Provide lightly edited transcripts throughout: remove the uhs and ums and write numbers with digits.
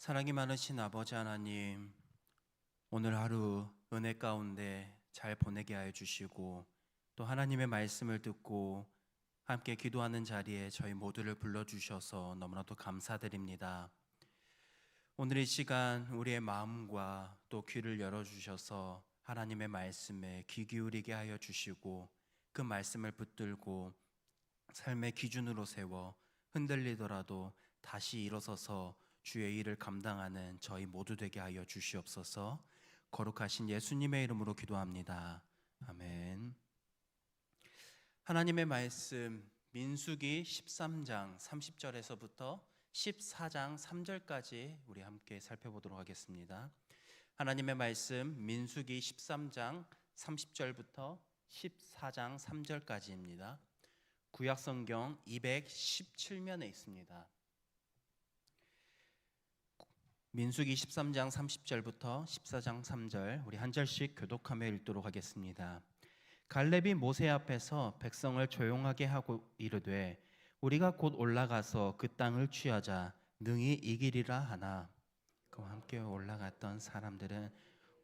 사랑이 많으신 아버지 하나님, 오늘 하루 은혜 가운데 잘 보내게 하여 주시고 또 하나님의 말씀을 듣고 함께 기도하는 자리에 저희 모두를 불러주셔서 너무나도 감사드립니다. 오늘 이 시간 우리의 마음과 또 귀를 열어주셔서 하나님의 말씀에 귀 기울이게 하여 주시고 그 말씀을 붙들고 삶의 기준으로 세워 흔들리더라도 다시 일어서서 주의 일을 감당하는 저희 모두 되게 하여 주시옵소서. 거룩하신 예수님의 이름으로 기도합니다. 아멘. 하나님의 말씀 민수기 13장 30절에서부터 14장 3절까지 우리 함께 살펴보도록 하겠습니다. 하나님의 말씀 민수기 13장 30절부터 14장 3절까지입니다. 구약성경 217면에 있습니다. 민수기 13장 30절부터 14장 3절 우리 한 절씩 교독하며 읽도록 하겠습니다. 갈렙이 모세 앞에서 백성을 조용하게 하고 이르되 우리가 곧 올라가서 그 땅을 취하자 능히 이기리라 하나. 그와 함께 올라갔던 사람들은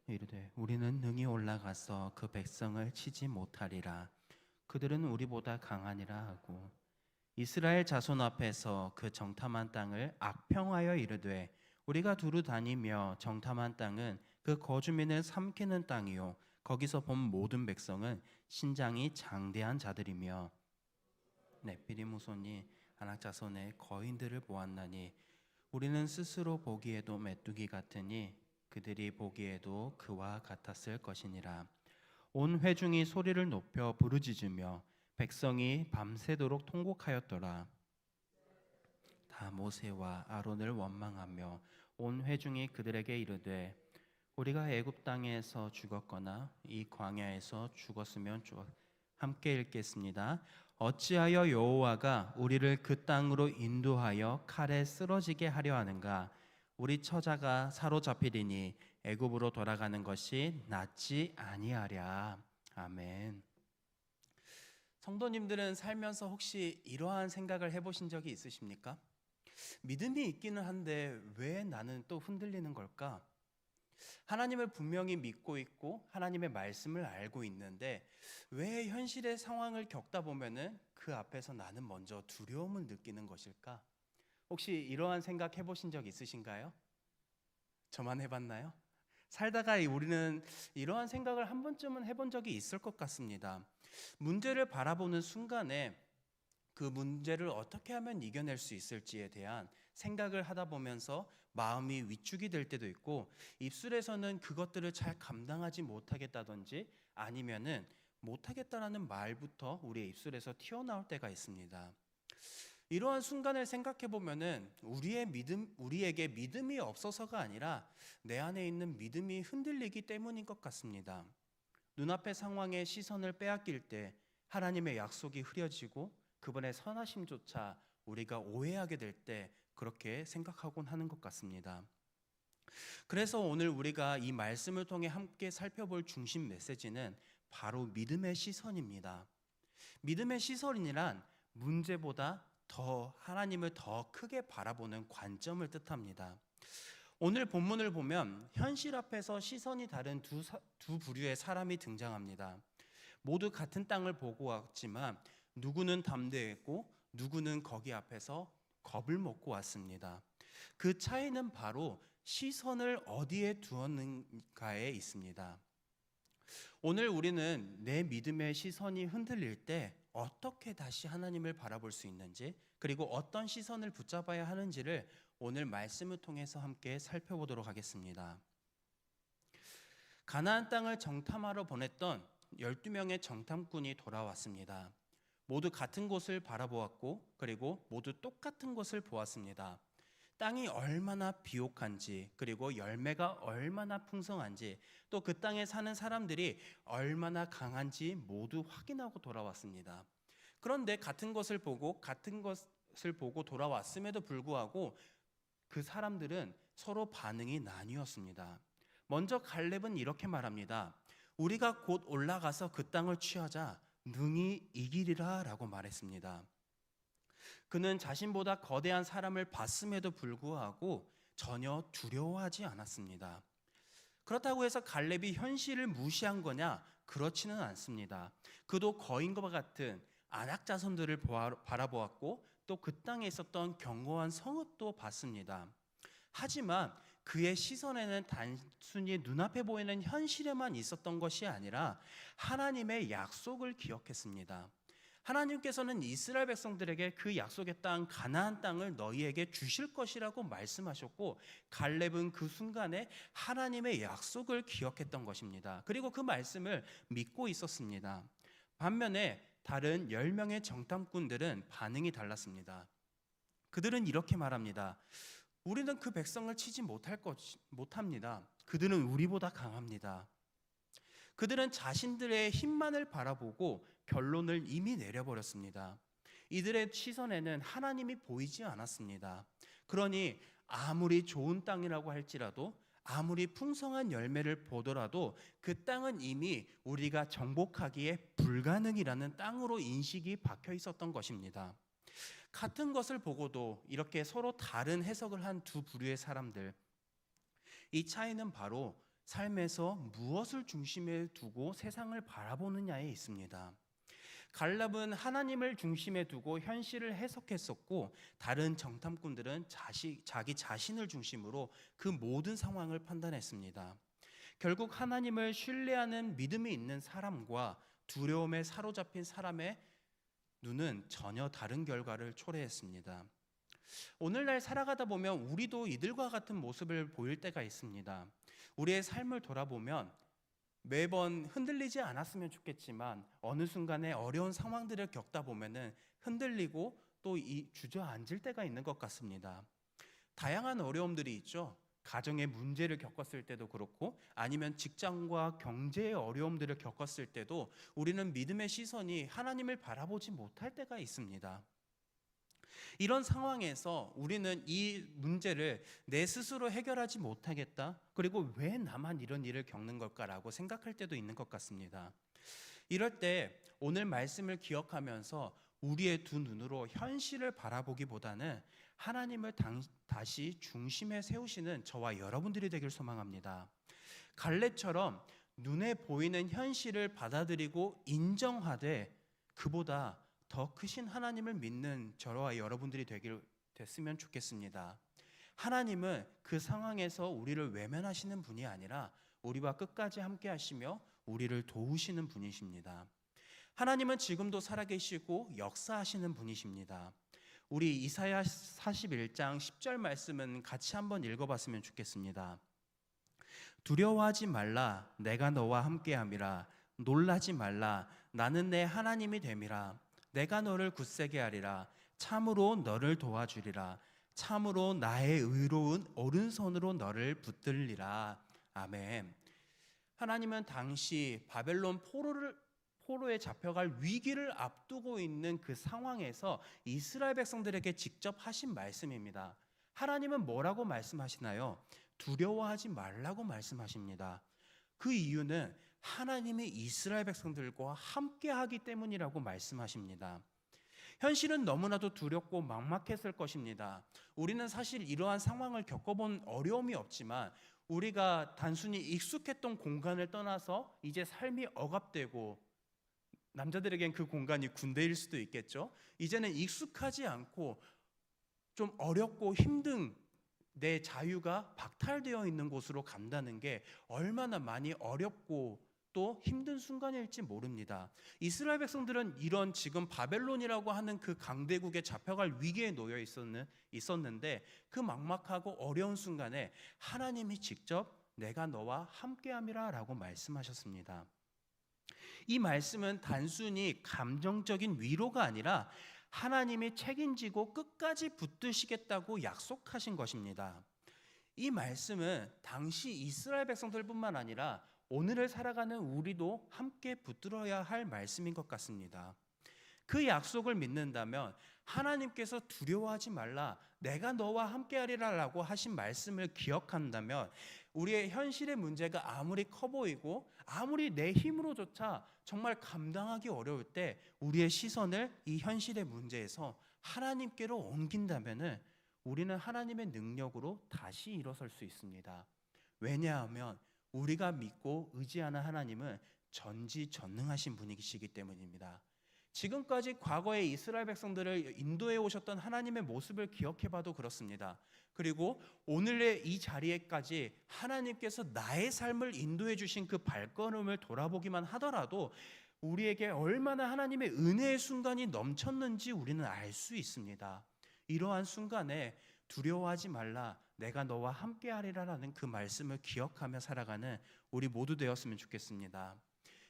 이르되 우리는 능히 올라가서 그 백성을 치지 못하리라. 그들은 우리보다 강하니라 하고 이스라엘 자손 앞에서 그 정탐한 땅을 악평하여 이르되 우리가 두루 다니며 정탐한 땅은 그 거주민을 삼키는 땅이요 거기서 본 모든 백성은 신장이 장대한 자들이며 넷비림 후손이 아낙 자손의 거인들을 보았나니 우리는 스스로 보기에도 메뚜기 같으니 그들이 보기에도 그와 같았을 것이니라. 온 회중이 소리를 높여 부르짖으며 백성이 밤새도록 통곡하였더라. 다 모세와 아론을 원망하며 온 회중이 그들에게 이르되 우리가 애굽 땅에서 죽었거나 이 광야에서 죽었으면 함께 읽겠습니다. 어찌하여 여호와가 우리를 그 땅으로 인도하여 칼에 쓰러지게 하려 하는가? 우리 처자가 사로잡히리니 애굽으로 돌아가는 것이 낫지 아니하랴. 아멘. 성도님들은 살면서 혹시 이러한 생각을 해보신 적이 있으십니까? 믿음이 있기는 한데 왜 나는 또 흔들리는 걸까? 하나님을 분명히 믿고 있고 하나님의 말씀을 알고 있는데 왜 현실의 상황을 겪다 보면은 그 앞에서 나는 먼저 두려움을 느끼는 것일까? 혹시 이러한 생각 해보신 적 있으신가요? 저만 해봤나요? 살다가 우리는 이러한 생각을 한 번쯤은 해본 적이 있을 것 같습니다. 문제를 바라보는 순간에 그 문제를 어떻게 하면 이겨낼 수 있을지에 대한 생각을 하다 보면서 마음이 위축이 될 때도 있고 입술에서는 그것들을 잘 감당하지 못하겠다든지 아니면은 못하겠다라는 말부터 우리의 입술에서 튀어나올 때가 있습니다. 이러한 순간을 생각해 보면은 우리에게 믿음이 없어서가 아니라 내 안에 있는 믿음이 흔들리기 때문인 것 같습니다. 눈앞의 상황에 시선을 빼앗길 때 하나님의 약속이 흐려지고 그분의 선하심조차 우리가 오해하게 될 때 그렇게 생각하곤 하는 것 같습니다. 그래서 오늘 우리가 이 말씀을 통해 함께 살펴볼 중심 메시지는 바로 믿음의 시선입니다. 믿음의 시선이란 문제보다 더 하나님을 더 크게 바라보는 관점을 뜻합니다. 오늘 본문을 보면 현실 앞에서 시선이 다른 두 부류의 사람이 등장합니다. 모두 같은 땅을 보고 왔지만 누구는 담대했고 누구는 거기 앞에서 겁을 먹고 왔습니다. 그 차이는 바로 시선을 어디에 두었는가에 있습니다. 오늘 우리는 내 믿음의 시선이 흔들릴 때 어떻게 다시 하나님을 바라볼 수 있는지 그리고 어떤 시선을 붙잡아야 하는지를 오늘 말씀을 통해서 함께 살펴보도록 하겠습니다. 가나안 땅을 정탐하러 보냈던 12명의 정탐꾼이 돌아왔습니다. 모두 같은 곳을 바라보았고 그리고 모두 똑같은 것을 보았습니다. 땅이 얼마나 비옥한지 그리고 열매가 얼마나 풍성한지 또 그 땅에 사는 사람들이 얼마나 강한지 모두 확인하고 돌아왔습니다. 그런데 같은 것을 보고 돌아왔음에도 불구하고 그 사람들은 서로 반응이 나뉘었습니다. 먼저 갈렙은 이렇게 말합니다. 우리가 곧 올라가서 그 땅을 취하자 능히 이기리라 라고 말했습니다. 그는 자신보다 거대한 사람을 봤음에도 불구하고 전혀 두려워하지 않았습니다. 그렇다고 해서 갈렙이 현실을 무시한 거냐? 그렇지는 않습니다. 그도 거인과 같은 안악 자손들을 바라보았고 또 그 땅에 있었던 견고한 성읍도 봤습니다. 하지만 그의 시선에는 단순히 눈앞에 보이는 현실에만 있었던 것이 아니라 하나님의 약속을 기억했습니다. 하나님께서는 이스라엘 백성들에게 그 약속의 땅 가나안 땅을 너희에게 주실 것이라고 말씀하셨고 갈렙은 그 순간에 하나님의 약속을 기억했던 것입니다. 그리고 그 말씀을 믿고 있었습니다. 반면에 다른 10명의 정탐꾼들은 반응이 달랐습니다. 그들은 이렇게 말합니다. 우리는 그 백성을 치지 못합니다. 그들은 우리보다 강합니다. 그들은 자신들의 힘만을 바라보고 결론을 이미 내려버렸습니다. 이들의 시선에는 하나님이 보이지 않았습니다. 그러니 아무리 좋은 땅이라고 할지라도 아무리 풍성한 열매를 보더라도 그 땅은 이미 우리가 정복하기에 불가능이라는 땅으로 인식이 박혀 있었던 것입니다. 같은 것을 보고도 이렇게 서로 다른 해석을 한 두 부류의 사람들, 이 차이는 바로 삶에서 무엇을 중심에 두고 세상을 바라보느냐에 있습니다. 갈렙은 하나님을 중심에 두고 현실을 해석했었고 다른 정탐꾼들은 자기 자신을 중심으로 그 모든 상황을 판단했습니다. 결국 하나님을 신뢰하는 믿음이 있는 사람과 두려움에 사로잡힌 사람의 눈은 전혀 다른 결과를 초래했습니다. 오늘날 살아가다 보면 우리도 이들과 같은 모습을 보일 때가 있습니다. 우리의 삶을 돌아보면 매번 흔들리지 않았으면 좋겠지만 어느 순간에 어려운 상황들을 겪다 보면은 흔들리고 또 주저앉을 때가 있는 것 같습니다. 다양한 어려움들이 있죠. 가정의 문제를 겪었을 때도 그렇고 아니면 직장과 경제의 어려움들을 겪었을 때도 우리는 믿음의 시선이 하나님을 바라보지 못할 때가 있습니다. 이런 상황에서 우리는 이 문제를 내 스스로 해결하지 못하겠다. 그리고 왜 나만 이런 일을 겪는 걸까라고 생각할 때도 있는 것 같습니다. 이럴 때 오늘 말씀을 기억하면서 우리의 두 눈으로 현실을 바라보기보다는 하나님을 다시 중심에 세우시는 저와 여러분들이 되길 소망합니다. 갈렙처럼 눈에 보이는 현실을 받아들이고 인정하되 그보다 더 크신 하나님을 믿는 저와 여러분들이 됐으면 좋겠습니다. 하나님은 그 상황에서 우리를 외면하시는 분이 아니라 우리와 끝까지 함께 하시며 우리를 도우시는 분이십니다. 하나님은 지금도 살아계시고 역사하시는 분이십니다. 우리 이사야 41장 10절 말씀은 같이 한번 읽어봤으면 좋겠습니다. 두려워하지 말라, 내가 너와 함께함이라. 놀라지 말라, 나는 내 하나님이 됨이라. 내가 너를 굳세게 하리라. 참으로 너를 도와주리라. 참으로 나의 의로운 오른손으로 너를 붙들리라. 아멘. 하나님은 당시 바벨론 포로에 잡혀갈 위기를 앞두고 있는 그 상황에서 이스라엘 백성들에게 직접 하신 말씀입니다. 하나님은 뭐라고 말씀하시나요? 두려워하지 말라고 말씀하십니다. 그 이유는 하나님이 이스라엘 백성들과 함께하기 때문이라고 말씀하십니다. 현실은 너무나도 두렵고 막막했을 것입니다. 우리는 사실 이러한 상황을 겪어본 어려움이 없지만 우리가 단순히 익숙했던 공간을 떠나서 이제 삶이 억압되고 남자들에겐 그 공간이 군대일 수도 있겠죠. 이제는 익숙하지 않고 좀 어렵고 힘든 내 자유가 박탈되어 있는 곳으로 간다는 게 얼마나 많이 어렵고 또 힘든 순간일지 모릅니다. 이스라엘 백성들은 이런 지금 바벨론이라고 하는 그 강대국에 잡혀갈 위기에 놓여 있었는데 그 막막하고 어려운 순간에 하나님이 직접 내가 너와 함께함이라 라고 말씀하셨습니다. 이 말씀은 단순히 감정적인 위로가 아니라 하나님이 책임지고 끝까지 붙드시겠다고 약속하신 것입니다. 이 말씀은 당시 이스라엘 백성들뿐만 아니라 오늘을 살아가는 우리도 함께 붙들어야 할 말씀인 것 같습니다. 그 약속을 믿는다면 하나님께서 두려워하지 말라, 내가 너와 함께하리라 라고 하신 말씀을 기억한다면 우리의 현실의 문제가 아무리 커 보이고 아무리 내 힘으로조차 정말 감당하기 어려울 때 우리의 시선을 이 현실의 문제에서 하나님께로 옮긴다면 우리는 하나님의 능력으로 다시 일어설 수 있습니다. 왜냐하면 우리가 믿고 의지하는 하나님은 전지전능하신 분이시기 때문입니다. 지금까지 과거의 이스라엘 백성들을 인도해 오셨던 하나님의 모습을 기억해봐도 그렇습니다. 그리고 오늘의 이 자리에까지 하나님께서 나의 삶을 인도해 주신 그 발걸음을 돌아보기만 하더라도 우리에게 얼마나 하나님의 은혜의 순간이 넘쳤는지 우리는 알 수 있습니다. 이러한 순간에 두려워하지 말라, 내가 너와 함께하리라라는 그 말씀을 기억하며 살아가는 우리 모두 되었으면 좋겠습니다.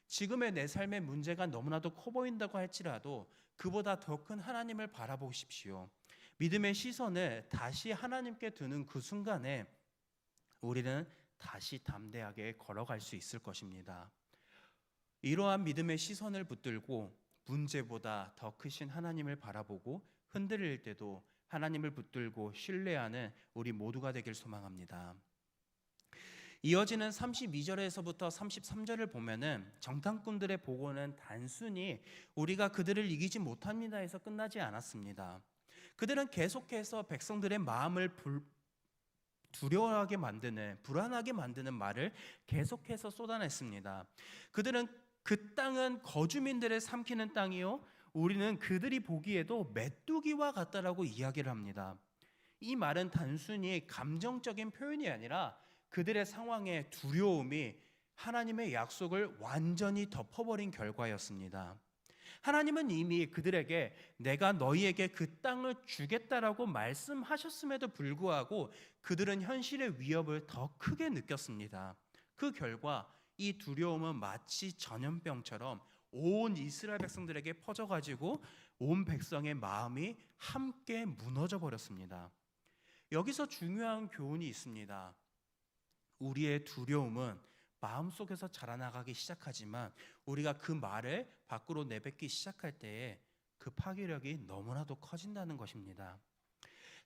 지금의 내 삶의 문제가 너무나도 커 보인다고 할지라도 그보다 더 큰 하나님을 바라보십시오. 믿음의 시선을 다시 하나님께 두는 그 순간에 우리는 다시 담대하게 걸어갈 수 있을 것입니다. 이러한 믿음의 시선을 붙들고 문제보다 더 크신 하나님을 바라보고 흔들릴 때도 하나님을 붙들고 신뢰하는 우리 모두가 되길 소망합니다. 이어지는 32절에서부터 33절을 보면은 정탐꾼들의 보고는 단순히 우리가 그들을 이기지 못합니다 해서 끝나지 않았습니다. 그들은 계속해서 백성들의 마음을 두려워하게 만드는, 불안하게 만드는 말을 계속해서 쏟아냈습니다. 그들은 그 땅은 거주민들을 삼키는 땅이요, 우리는 그들이 보기에도 메뚜기와 같다라고 이야기를 합니다. 이 말은 단순히 감정적인 표현이 아니라 그들의 상황에 두려움이 하나님의 약속을 완전히 덮어버린 결과였습니다. 하나님은 이미 그들에게 내가 너희에게 그 땅을 주겠다라고 말씀하셨음에도 불구하고 그들은 현실의 위협을 더 크게 느꼈습니다. 그 결과 이 두려움은 마치 전염병처럼 온 이스라엘 백성들에게 퍼져가지고 온 백성의 마음이 함께 무너져 버렸습니다. 여기서 중요한 교훈이 있습니다. 우리의 두려움은 마음속에서 자라나가기 시작하지만 우리가 그 말을 밖으로 내뱉기 시작할 때에 그 파괴력이 너무나도 커진다는 것입니다.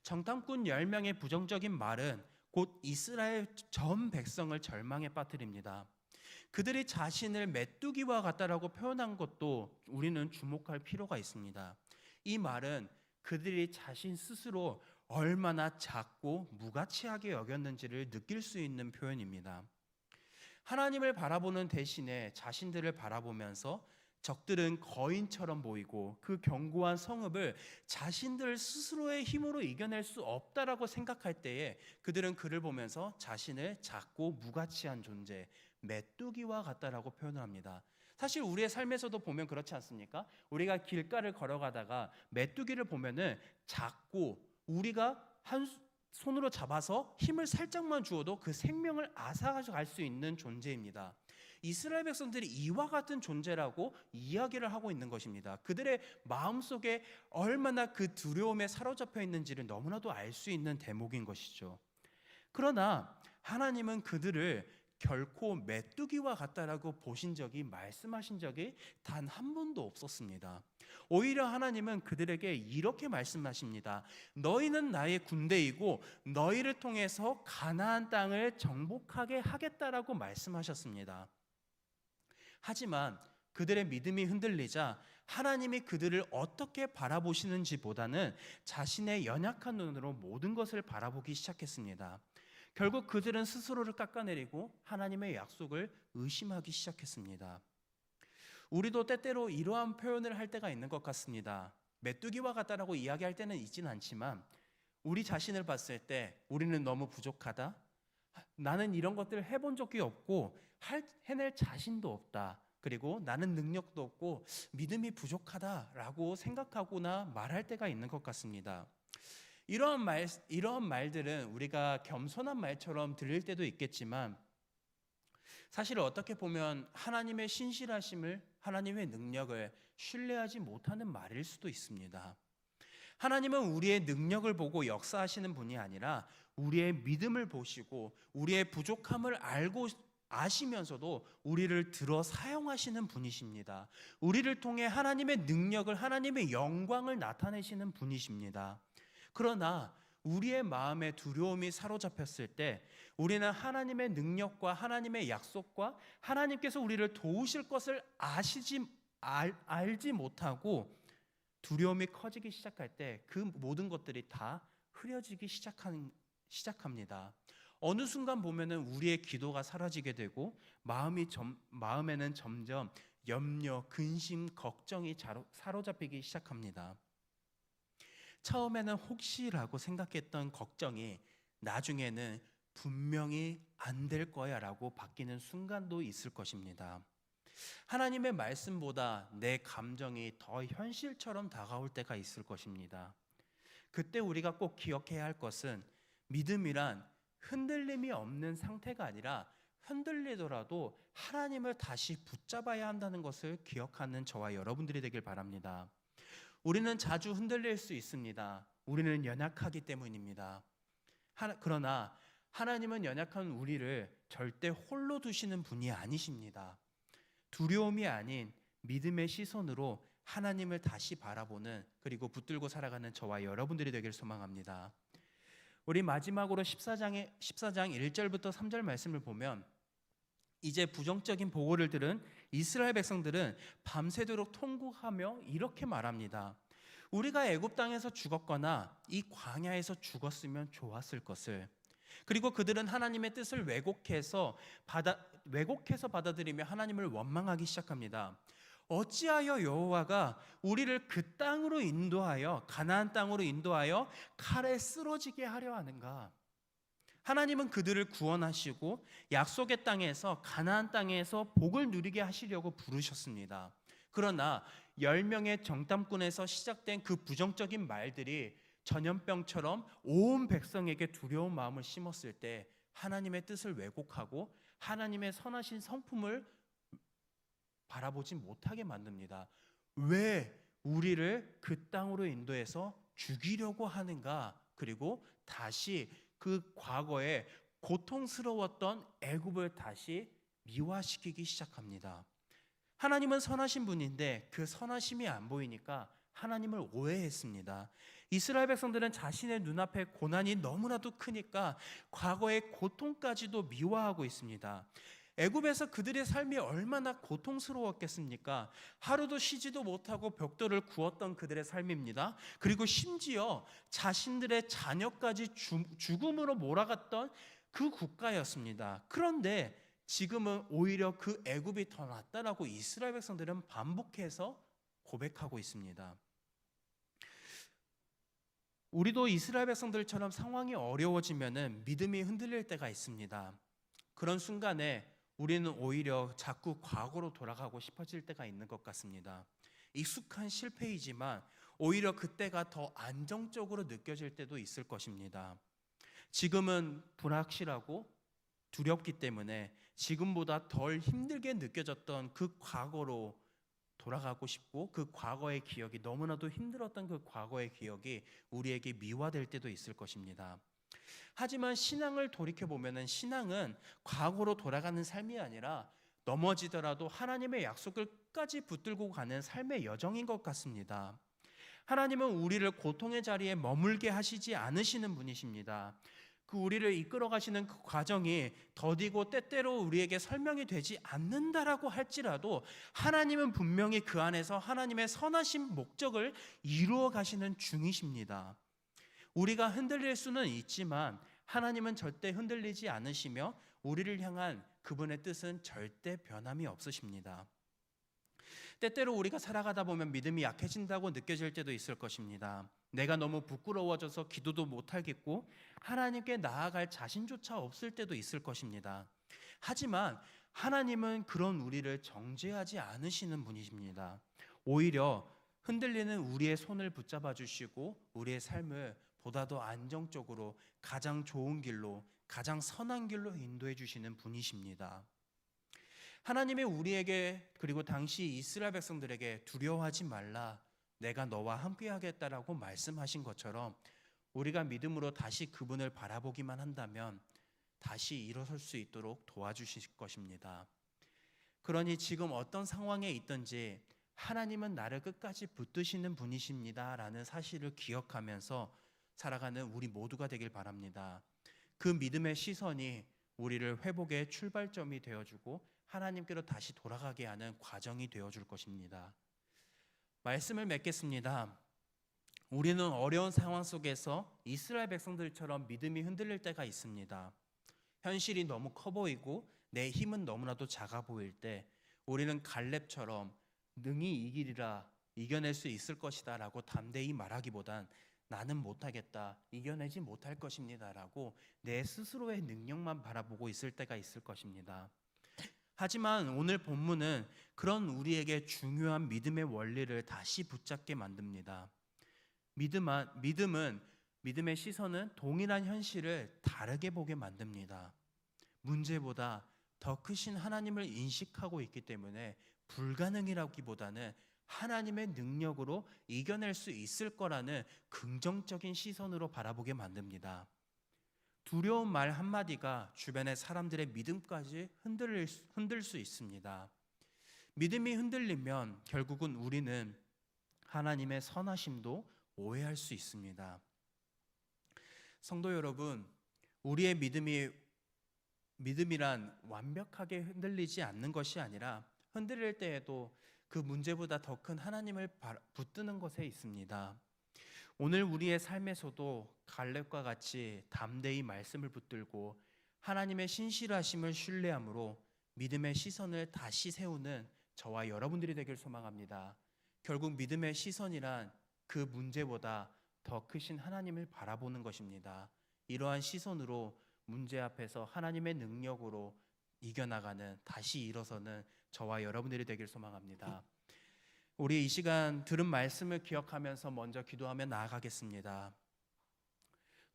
정탐꾼 10명의 부정적인 말은 곧 이스라엘 전 백성을 절망에 빠뜨립니다. 그들이 자신을 메뚜기와 같다라고 표현한 것도 우리는 주목할 필요가 있습니다. 이 말은 그들이 자신 스스로 얼마나 작고 무가치하게 여겼는지를 느낄 수 있는 표현입니다. 하나님을 바라보는 대신에 자신들을 바라보면서 적들은 거인처럼 보이고 그 견고한 성읍을 자신들 스스로의 힘으로 이겨낼 수 없다라고 생각할 때에 그들은 그를 보면서 자신을 작고 무가치한 존재, 메뚜기와 같다라고 표현을 합니다. 사실 우리의 삶에서도 보면 그렇지 않습니까? 우리가 길가를 걸어가다가 메뚜기를 보면은 작고 우리가 한 손으로 잡아서 힘을 살짝만 주어도 그 생명을 앗아갈 수 있는 존재입니다. 이스라엘 백성들이 이와 같은 존재라고 이야기를 하고 있는 것입니다. 그들의 마음속에 얼마나 그 두려움에 사로잡혀 있는지를 너무나도 알 수 있는 대목인 것이죠. 그러나 하나님은 그들을 결코 메뚜기와 같다라고 말씀하신 적이 단 한 번도 없었습니다. 오히려 하나님은 그들에게 이렇게 말씀하십니다. 너희는 나의 군대이고 너희를 통해서 가나안 땅을 정복하게 하겠다라고 말씀하셨습니다. 하지만 그들의 믿음이 흔들리자 하나님이 그들을 어떻게 바라보시는지보다는 자신의 연약한 눈으로 모든 것을 바라보기 시작했습니다. 결국 그들은 스스로를 깎아내리고 하나님의 약속을 의심하기 시작했습니다. 우리도 때때로 이러한 표현을 할 때가 있는 것 같습니다. 메뚜기와 같다라고 이야기할 때는 있지는 않지만 우리 자신을 봤을 때 우리는 너무 부족하다. 나는 이런 것들을 해본 적이 없고 해낼 자신도 없다. 그리고 나는 능력도 없고 믿음이 부족하다라고 생각하거나 말할 때가 있는 것 같습니다. 이러한 말들은 우리가 겸손한 말처럼 들릴 때도 있겠지만 사실 어떻게 보면 하나님의 신실하심을, 하나님의 능력을 신뢰하지 못하는 말일 수도 있습니다. 하나님은 우리의 능력을 보고 역사하시는 분이 아니라 우리의 믿음을 보시고 우리의 부족함을 아시면서도 우리를 들어 사용하시는 분이십니다. 우리를 통해 하나님의 능력을, 하나님의 영광을 나타내시는 분이십니다. 그러나 우리의 마음에 두려움이 사로잡혔을 때 우리는 하나님의 능력과 하나님의 약속과 하나님께서 우리를 도우실 것을 알지 못하고 두려움이 커지기 시작할 때 그 모든 것들이 다 흐려지기 시작합니다. 어느 순간 보면은 우리의 기도가 사라지게 되고 마음에는 점점 염려, 근심, 걱정이 사로잡히기 시작합니다. 처음에는 혹시라고 생각했던 걱정이 나중에는 분명히 안 될 거야 라고 바뀌는 순간도 있을 것입니다. 하나님의 말씀보다 내 감정이 더 현실처럼 다가올 때가 있을 것입니다. 그때 우리가 꼭 기억해야 할 것은 믿음이란 흔들림이 없는 상태가 아니라 흔들리더라도 하나님을 다시 붙잡아야 한다는 것을 기억하는 저와 여러분들이 되길 바랍니다. 우리는 자주 흔들릴 수 있습니다. 우리는 연약하기 때문입니다. 그러나 하나님은 연약한 우리를 절대 홀로 두시는 분이 아니십니다. 두려움이 아닌 믿음의 시선으로 하나님을 다시 바라보는, 그리고 붙들고 살아가는 저와 여러분들이 되길 소망합니다. 우리 마지막으로 14장 1절부터 3절 말씀을 보면, 이제 부정적인 보고를 들은 이스라엘 백성들은 밤새도록 통곡하며 이렇게 말합니다. 우리가 애굽 땅에서 죽었거나 이 광야에서 죽었으면 좋았을 것을. 그리고 그들은 하나님의 뜻을 왜곡해서 받아들이며 하나님을 원망하기 시작합니다. 어찌하여 여호와가 우리를 그 땅으로 인도하여, 가나안 땅으로 인도하여 칼에 쓰러지게 하려 하는가? 하나님은 그들을 구원하시고 약속의 땅에서, 가나안 땅에서 복을 누리게 하시려고 부르셨습니다. 그러나 10명의 정탐꾼에서 시작된 그 부정적인 말들이 전염병처럼 온 백성에게 두려운 마음을 심었을 때 하나님의 뜻을 왜곡하고 하나님의 선하신 성품을 바라보지 못하게 만듭니다. 왜 우리를 그 땅으로 인도해서 죽이려고 하는가? 그리고 다시 그 과거에 고통스러웠던 애굽을 다시 미화시키기 시작합니다. 하나님은 선하신 분인데 그 선하심이 안 보이니까 하나님을 오해했습니다. 이스라엘 백성들은 자신의 눈앞에 고난이 너무나도 크니까 과거의 고통까지도 미화하고 있습니다. 애굽에서 그들의 삶이 얼마나 고통스러웠겠습니까? 하루도 쉬지도 못하고 벽돌을 구웠던 그들의 삶입니다. 그리고 심지어 자신들의 자녀까지 죽음으로 몰아갔던 그 국가였습니다. 그런데 지금은 오히려 그 애굽이 더 낫다라고 이스라엘 백성들은 반복해서 고백하고 있습니다. 우리도 이스라엘 백성들처럼 상황이 어려워지면은 믿음이 흔들릴 때가 있습니다. 그런 순간에 우리는 오히려 자꾸 과거로 돌아가고 싶어질 때가 있는 것 같습니다. 익숙한 실패이지만 오히려 그때가 더 안정적으로 느껴질 때도 있을 것입니다. 지금은 불확실하고 두렵기 때문에 지금보다 덜 힘들게 느껴졌던 그 과거로 돌아가고 싶고, 그 과거의 기억이, 너무나도 힘들었던 그 과거의 기억이 우리에게 미화될 때도 있을 것입니다. 하지만 신앙을 돌이켜보면 신앙은 과거로 돌아가는 삶이 아니라 넘어지더라도 하나님의 약속을 끝까지 붙들고 가는 삶의 여정인 것 같습니다. 하나님은 우리를 고통의 자리에 머물게 하시지 않으시는 분이십니다. 그 우리를 이끌어 가시는 그 과정이 더디고 때때로 우리에게 설명이 되지 않는다라고 할지라도 하나님은 분명히 그 안에서 하나님의 선하신 목적을 이루어 가시는 중이십니다. 우리가 흔들릴 수는 있지만 하나님은 절대 흔들리지 않으시며 우리를 향한 그분의 뜻은 절대 변함이 없으십니다. 때때로 우리가 살아가다 보면 믿음이 약해진다고 느껴질 때도 있을 것입니다. 내가 너무 부끄러워져서 기도도 못하겠고 하나님께 나아갈 자신조차 없을 때도 있을 것입니다. 하지만 하나님은 그런 우리를 정죄하지 않으시는 분이십니다. 오히려 흔들리는 우리의 손을 붙잡아 주시고 우리의 삶을 보다 더 안정적으로 가장 좋은 길로, 가장 선한 길로 인도해 주시는 분이십니다. 하나님이 우리에게, 그리고 당시 이스라엘 백성들에게 두려워하지 말라, 내가 너와 함께 하겠다라고 말씀하신 것처럼 우리가 믿음으로 다시 그분을 바라보기만 한다면 다시 일어설 수 있도록 도와주실 것입니다. 그러니 지금 어떤 상황에 있든지 하나님은 나를 끝까지 붙드시는 분이십니다 라는 사실을 기억하면서 살아가는 우리 모두가 되길 바랍니다. 그 믿음의 시선이 우리를 회복의 출발점이 되어주고 하나님께로 다시 돌아가게 하는 과정이 되어줄 것입니다. 말씀을 맺겠습니다. 우리는 어려운 상황 속에서 이스라엘 백성들처럼 믿음이 흔들릴 때가 있습니다. 현실이 너무 커 보이고 내 힘은 너무나도 작아 보일 때 우리는 갈렙처럼 능히 이기리라, 이겨낼 수 있을 것이다 라고 담대히 말하기보단 나는 못하겠다, 이겨내지 못할 것입니다 라고 내 스스로의 능력만 바라보고 있을 때가 있을 것입니다. 하지만 오늘 본문은 그런 우리에게 중요한 믿음의 원리를 다시 붙잡게 만듭니다. 믿음의 시선은 동일한 현실을 다르게 보게 만듭니다. 문제보다 더 크신 하나님을 인식하고 있기 때문에 불가능이라기보다는 하나님의 능력으로 이겨낼 수 있을 거라는 긍정적인 시선으로 바라보게 만듭니다. 두려운 말 한마디가 주변의 사람들의 믿음까지 흔들 수 있습니다. 믿음이 흔들리면 결국은 우리는 하나님의 선하심도 오해할 수 있습니다. 성도 여러분, 우리의 믿음이란 완벽하게 흔들리지 않는 것이 아니라 흔들릴 때에도 그 문제보다 더 큰 하나님을 붙드는 것에 있습니다. 오늘 우리의 삶에서도 갈렙과 같이 담대히 말씀을 붙들고 하나님의 신실하심을 신뢰함으로 믿음의 시선을 다시 세우는 저와 여러분들이 되길 소망합니다. 결국 믿음의 시선이란 그 문제보다 더 크신 하나님을 바라보는 것입니다. 이러한 시선으로 문제 앞에서 하나님의 능력으로 이겨나가는, 다시 일어서는 저와 여러분들이 되길 소망합니다. 우리 이 시간 들은 말씀을 기억하면서 먼저 기도하며 나아가겠습니다.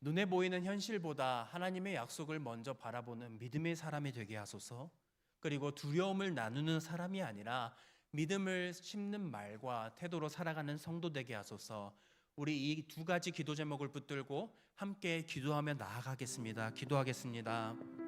눈에 보이는 현실보다 하나님의 약속을 먼저 바라보는 믿음의 사람이 되게 하소서. 그리고 두려움을 나누는 사람이 아니라 믿음을 심는 말과 태도로 살아가는 성도 되게 하소서. 우리 이 두 가지 기도 제목을 붙들고 함께 기도하며 나아가겠습니다. 기도하겠습니다.